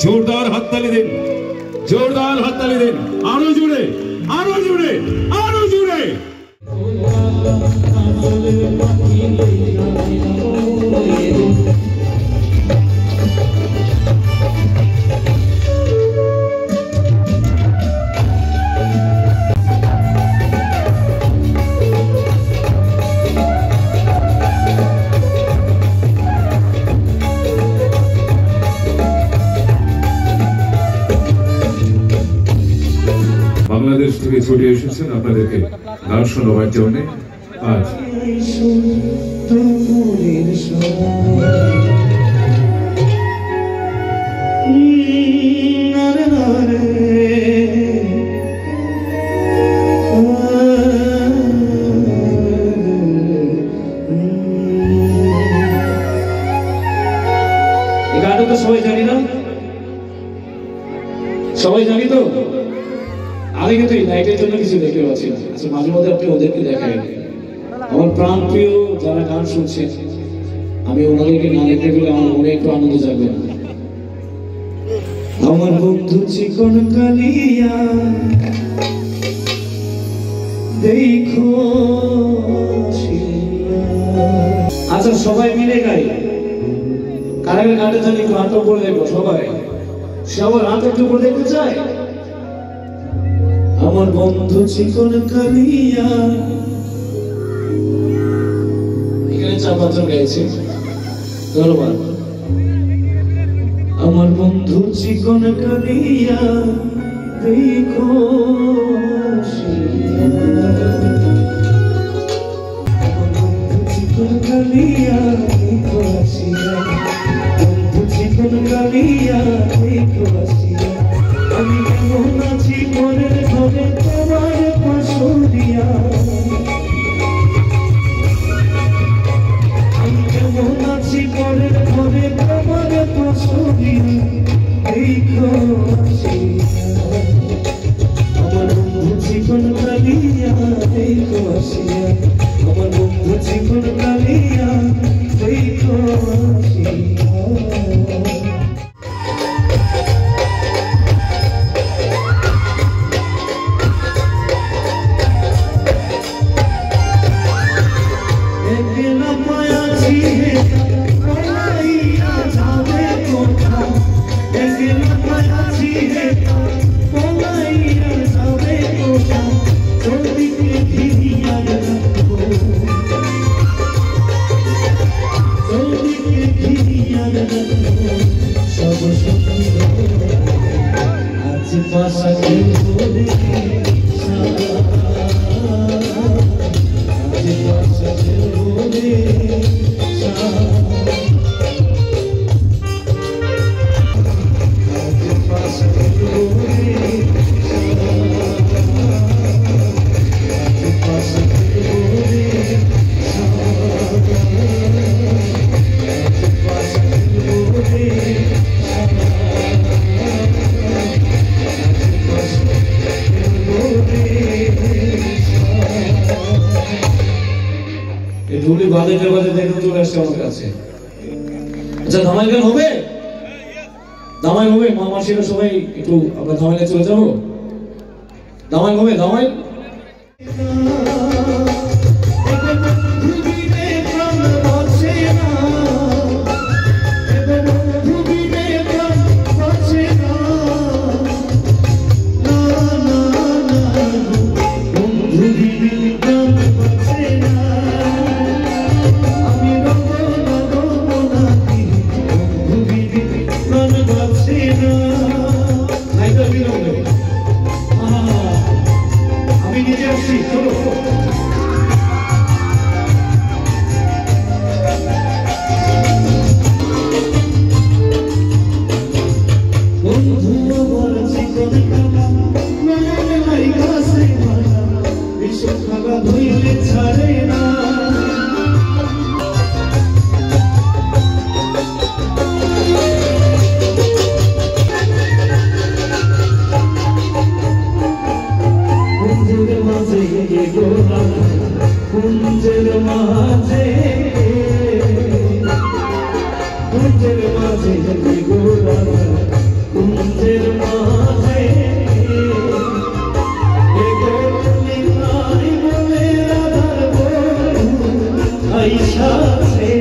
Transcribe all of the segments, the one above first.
जोरदार हातताली देन, जोरदार हातताली देन, आरो जुड़े, आरो जुड़े, आरो जुड़े। বাংলাদেশ থেকে ছুটে এসেছেন আপনাদেরকে গান শোনাবার জন্য। আজ গানটা তো সবাই জানি না, সবাই জানি তো। আমি কিন্তু এই লাইটের জন্য কিছু দেখতে পাচ্ছি না। আচ্ছা, মাঝে মধ্যে আপনি ওদেরকে দেখাই। আমার প্রাণ প্রিয় যারা গান শুনছে, আমি ওনাদেরকে না দেখতে পেলে আমার মনে একটু আনন্দ যাবে না। আমার বন্ধু চিকন কালিয়া দেখো। আচ্ছা, সবাই মিলে গাই। কারা গানটা জানি একটু হাত করে দেখবো। সবাই সবার হাত একটু করে দেখতে চাই। আমার বন্ধু চিকন কালিয়া, এখানে 4-5 গাইছে। ধন্যবাদ। আমার বন্ধু চিকন কালিয়া দেখো, চিকন কালিয়া দেখো আসিয়া, বন্ধু চিকন কালিয়া দেখো আসিয়া। আমি কেমন আছি মনের ঘরে তোমার পাশরিয়া, আমি কেমন আছি মনের ঘরে তোমার পাশরিয়া দেখো আসিয়া। আমার বন্ধু চিকন কালিয়া দেখো আসিয়া, আমার বন্ধু চিকন কালিয়া দেখো আসিয়া। আচ্ছা, ধামাই গান হবে? ধামাই হবে? মামাসিরা সবাই একটু আমরা ধামাইলে চলে যাবো। ধামাই হবে? ধামাই ছাড়ে না। মাঝে গোরা কুঞ্জের মাঝে গোরা কুঞ্জের মাঝে বলে রাধার বন্ধু আইসাছে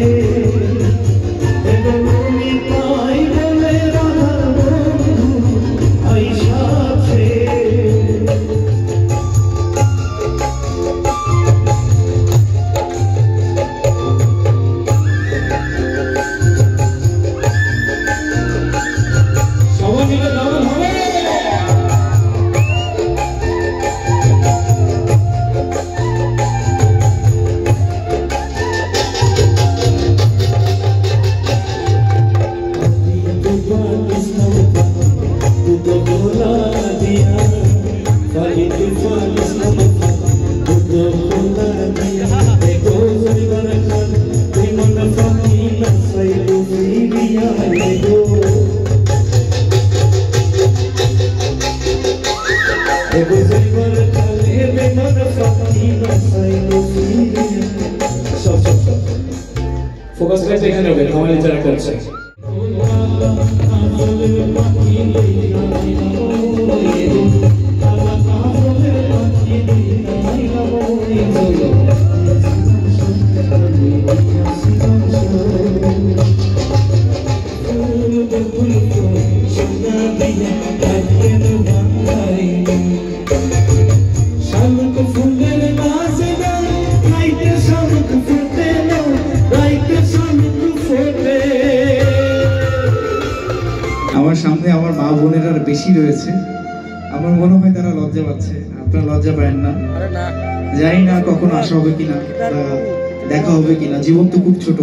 ফোকাস লাইট এখানে হবে নরমালি যারা করছে আমার সামনে আমার মা বোনেরা বেশি রয়েছে, আমার মনে হয় তারা লজ্জা পাচ্ছে। আপনারা লজ্জা পায় না? জানি না কখনো আসা হবে কিনা, দেখা হবে কিনা, জীবন তো খুব ছোট।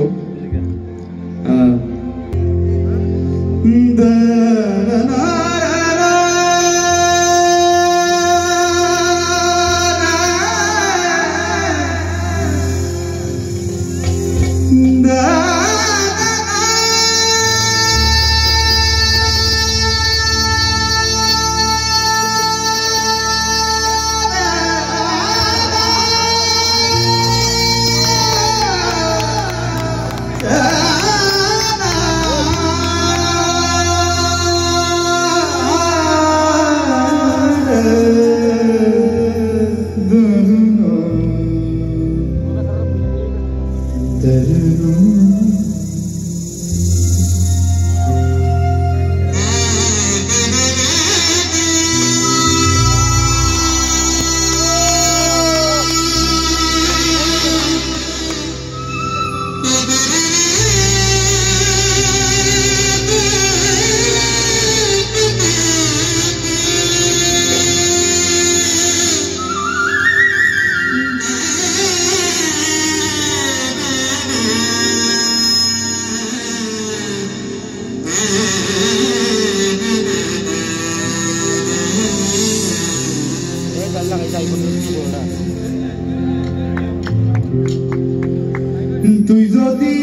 তুই যদি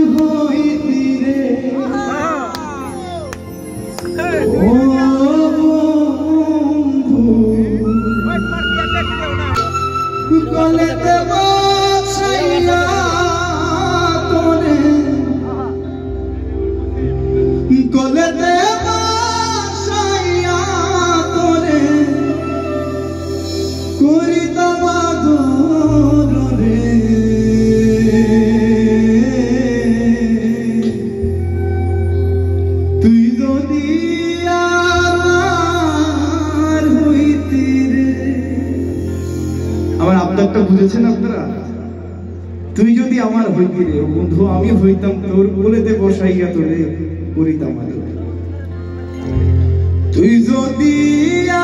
আমার হইতি রে ও বন্ধু কলেতে বসাইয়া তোরে কলেতে বসাইয়া তোরে করিতাম আদর রে তুই যদি আমার হইতি রে। আমার আবদারটা বুঝেছেন আপনারা? তুই যদি আমার হইতি রে বন্ধু, আমি হইতাম তোর কোলেতে বসাইয়া তোরে করিতাম আদর। তুই যদি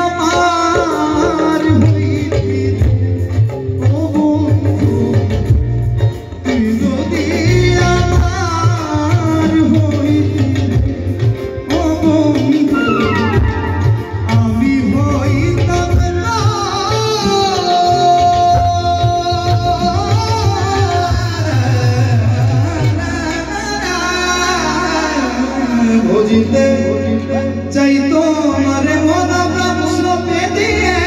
আমার হইতি ও বন্ধু, তুই যদি আমার হইতি ও বন্ধু, আমি হইতাম না বুঝিতে চাই তোমারে মন প্রাণ সপে দিয়ে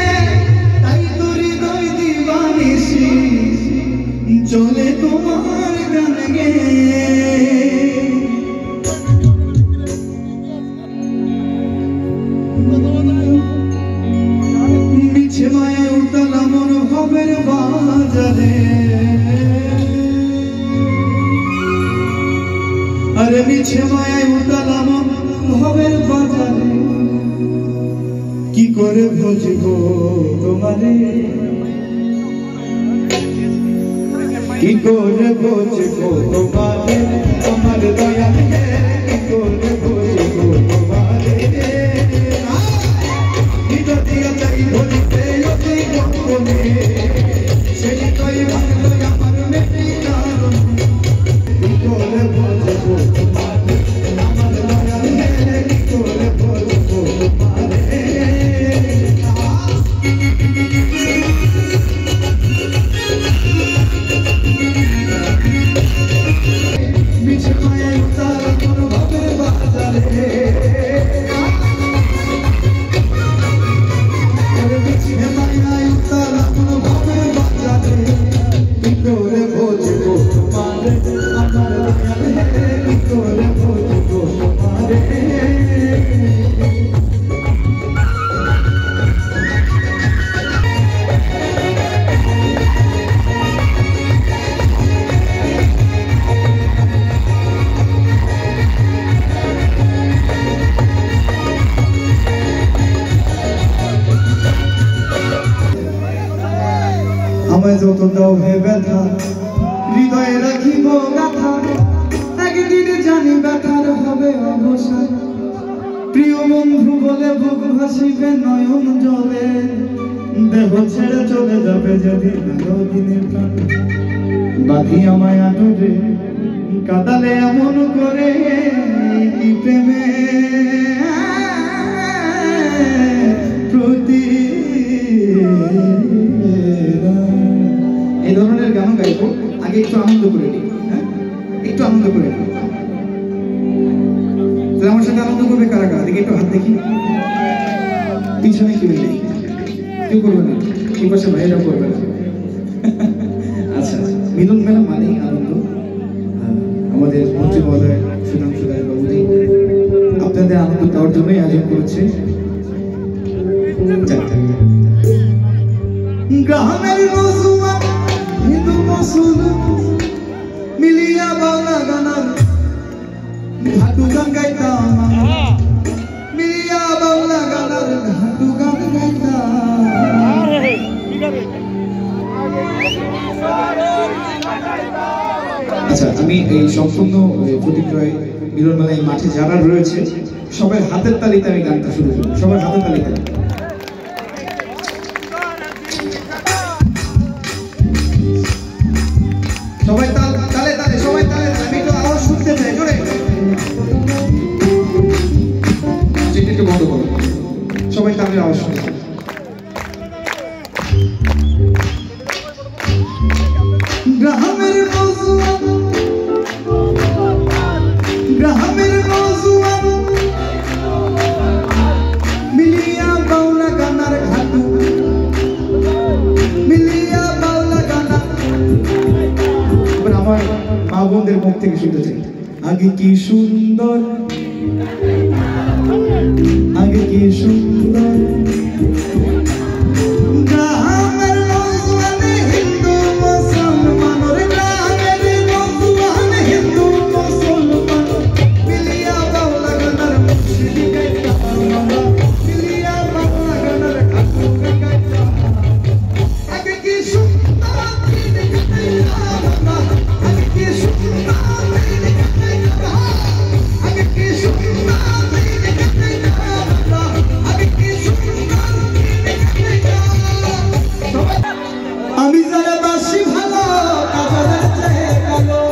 মিছে মায়ে উতলা মন ভবের বাজারে আরে মিছে মায়ে উতলা মন ভবের বাজারে কি করে বুঝবো তোমারে কি করে বুঝবো তোমারে আমার দয়াল হে কি করে বুঝবো তোমারে নিদতিয়া চাই বলিতে অতি গোপনে সেই কই ভালো আমার মেটি কারণ কি করে বুঝবো তোমারে আমার দয়াল হে কি করে বুঝবো তোমারে মিছে মায়ে উতলা মন ভবের বাজারে আরে মিছে মায়ে উতলা মন ভবের বাজারে কি করে বুঝবো তোমারে আমার দয়াল হে কি করে বুঝবো তোমারে আমায় যত দাও হে ব্যথা হৃদয়ে রাখিব গাথা একদিন জানি ব্যথার হবে অবসান প্রিয় বন্ধু বলে বুক ভাসিবে নয়ন জলে দেহ ছেড়ে চলে যাবে যেদিন দিনের প্রাণ বাঁধি আমায় আটরে কাদালে এমন করে কি প্রেমে প্রতি এই ধরনের গান গাইবো আগে একটু আনন্দ করে নিই হ্যাঁ একটু আনন্দ করে নিই তাহলে আমার সাথে আনন্দ করবে কারা কারা দেখি একটু হাত দেখি পিছনে কেউ নেই কেউ করবে না এই পাশে ভাইরাও করবে না আচ্ছা মিলন মেলা মানেই আনন্দ আমাদের মন্ত্রী মহোদয় সুধাংশু রায় বাবুজি আপনাদের আনন্দ দেওয়ার জন্যই আয়োজন করেছে গ্রামের নজুয়া হিন্দু মুসলমান মিলিয়া বাংলা গানার ঘাটু গান গাইতাম মিলিয়া বাংলা গানার ঘাটু গান গাইতাম আচ্ছা আমি এই সম্পূর্ণ প্রতিক্রিয়ায় মিলন মেলা এই মাঠে যারা রয়েছে সবাই হাতের তালিতে আমি গানটা শুরু করব সবাই হাতের তালিতে সবাই তালে তালে সবাই তালে আমি একটু আওয়াজ শুনতে চাই জোরে যেটা একটু বন্ধ করো সবাই তালে আওয়াজ শুনতে গ্রামের নজুয়ান গ্রামের নজুয়ান মিলিয়া বাউলা গানার ঘাটু মিলিয়া বাউলা গানা আমার মা বোনদের মুখ থেকে শুনতে চাই আগে কি সুন্দর আগে কি সুন্দর গ্রামের নজওয়ানে হিন্দু মুসলমানের গ্রামের নজওয়ানে হিন্দু মুসলমান মিলিয়া বাউলা গানার মুর্শিদি গাইতা মিলিয়া বাউলা গানার ঘাটু গাইতা আগে কি সুন্দর আগে কি সুন্দর আগে কি সুন্দর আমি যারা বাসি ভালো কাজলের চেয়ে কালো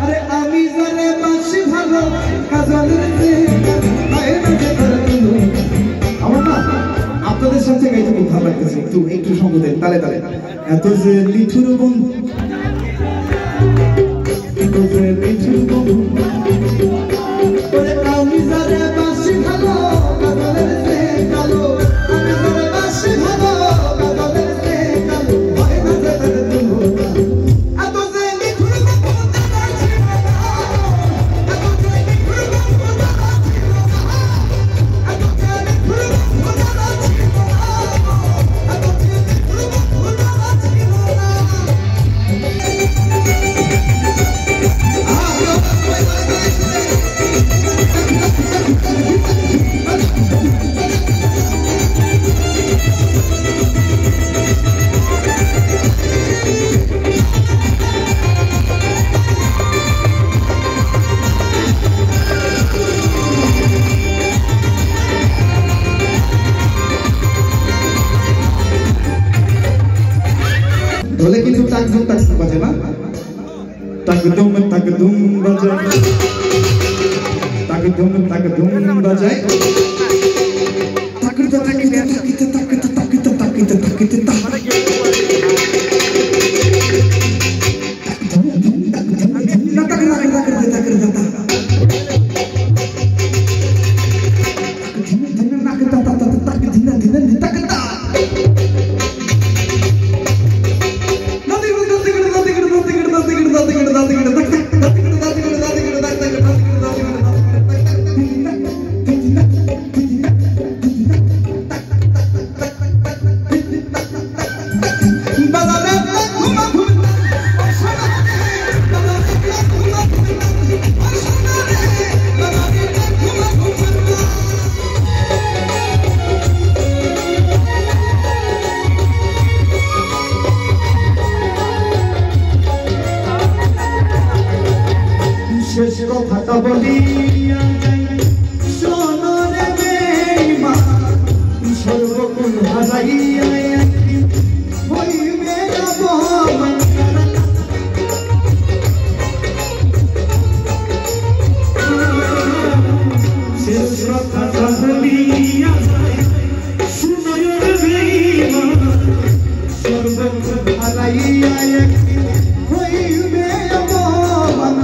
আরে আমি যারা বাসি ভালো কাজলের চেয়ে আমার না আপনাদের সাথে গাইতে খুব ভালো লাগতেছে একটু সঙ্গ দেন তালে তালে এত যে লিঠুর বন্ধু এত যে লিঠুর বন্ধু আমি যারা বাসি ভালো কাজলের চেয়ে কালো আমি যারা বাসি ভালো ঢোলে কিন্তু টাক বাজে না, টাক দুম বাজায়, টাক দুম বাজায়, তাকিতে শেষ কথাটা বলিয়া যাই, শোনো রে বেঈমান, সর্বগুণ হারাইয়া একদিন হইবে অপমান। শেষ কথাটা বলিয়া যাই, শোনো রে বেঈমান, সর্বগুণ হারাইয়া একদিন হইবে অপমান।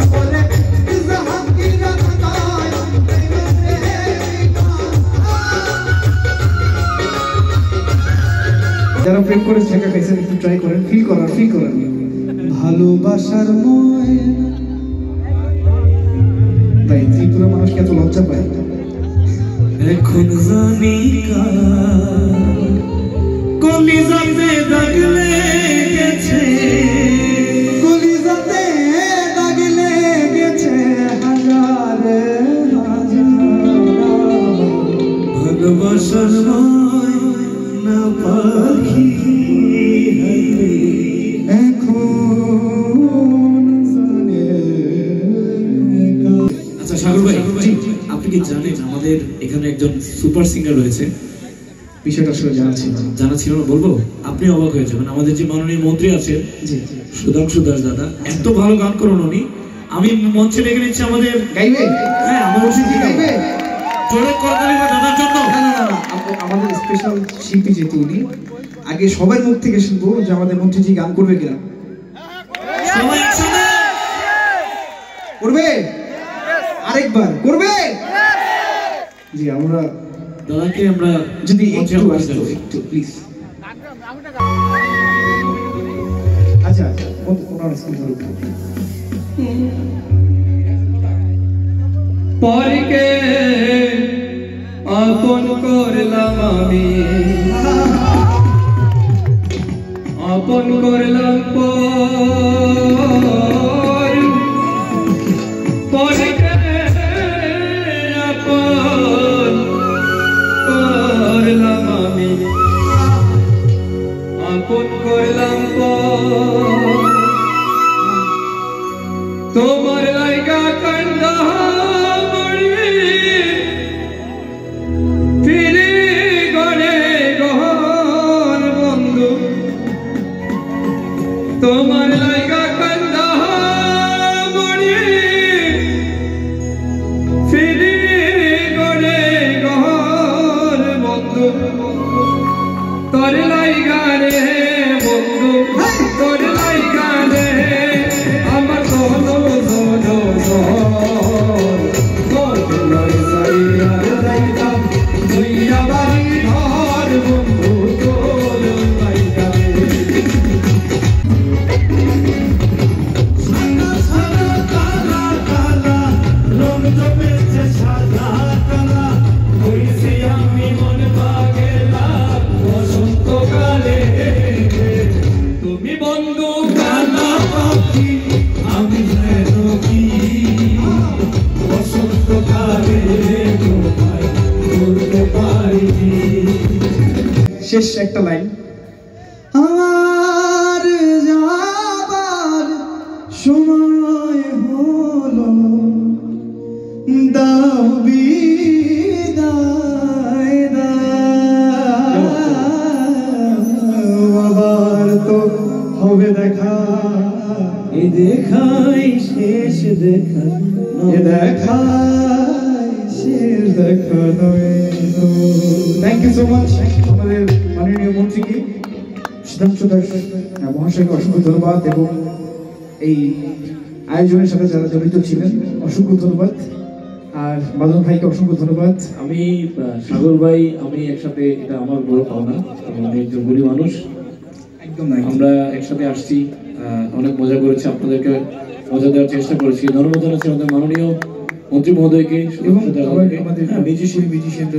যারা প্রেম করে ছেঁকা খাইছেন একটু ট্রাই করেন, ফিল করেন ভালোবাসার ময়না। তাই ত্রিপুরা মানুষকে এত লজ্জা পায়। এখন জানি কলিজাতে দাগ লেগেছে, কলিজাতে দাগ লেগেছে হাজারে ভালোবাসার ময়না পাখি এখন জানে। আচ্ছা সাগর ভাই, আপনি কি জানেন আমাদের এখানে একজন সুপার সিঙ্গার রয়েছে? বিষয়টা আসলে জানা ছিল না, বলবো আপনি অবাক হয়ে যাবেন। আমাদের যে মাননীয় মন্ত্রী আছেন সুধাংশু দাস দাদা, এত ভালো গান করেন উনি। আমি মঞ্চে ডেকে নিচ্ছি আমাদের গাইবে। হ্যাঁ, আমার শিল্পী গাইবে। জোরে করতালি দাদার জন্য। না, আমাদের স্পেশাল শিল্পী যেহেতু উনি, আগে সবার মুখ থেকে শুনবো যে আমাদের মন্ত্রীজি গান করবে কিনা। সবাই একসাথে করবে, আরেকবার করবে। জি, আমরা দাদাকে আমরা যদি একটু প্লিজ। আচ্ছা ওনার স্কুল ধরুন। পরকে আপন করলাম আমি, আপন করলাম পরকে আপন করলাম আমি, আপন করলাম তোমার লাইগা কান্দা ফিরে গড়ে গহন বন্ধু, তোমার লাইগা কান্দা মরি ফিরে গড়ে গহন বন্ধু, তোর লাইগা রে বন্ধু, তোর লাইগা রে আমার সোনো সোনো তুমি বন্ধু কালা পাখি, আমি শেষ একটা লাইন। আমার যাবার সময় হলো, দাও বিদায় দাও, আবার তো হবে এ দেখাই শেষ দেখা এ দেখাই শেষ দেখা নয়। থ্যাংক ইউ সো মাচ আমাদের মাননীয় মন্ত্রীকে সিদ্ধান্ত মহাশয়কে অসংখ্য ধন্যবাদ এবং এই আয়োজনের সাথে যারা জড়িত ছিলেন অসংখ্য ধন্যবাদ, আর বাদল ভাইকে অসংখ্য ধন্যবাদ। আমি সাগর ভাই আমি একসাথে, এটা আমার বড় পাওনা, আমি একজন গরিব মানুষ, একদম আমরা একসাথে আসছি, অনেক মজা করেছি, আপনাদেরকে মজা দেওয়ার চেষ্টা করেছি। ধন্যবাদ জানাচ্ছি আমাদের মাননীয় মন্ত্রী মহোদয়কে এবং আমাদের নিজস্ব মিউজিশিয়ানরা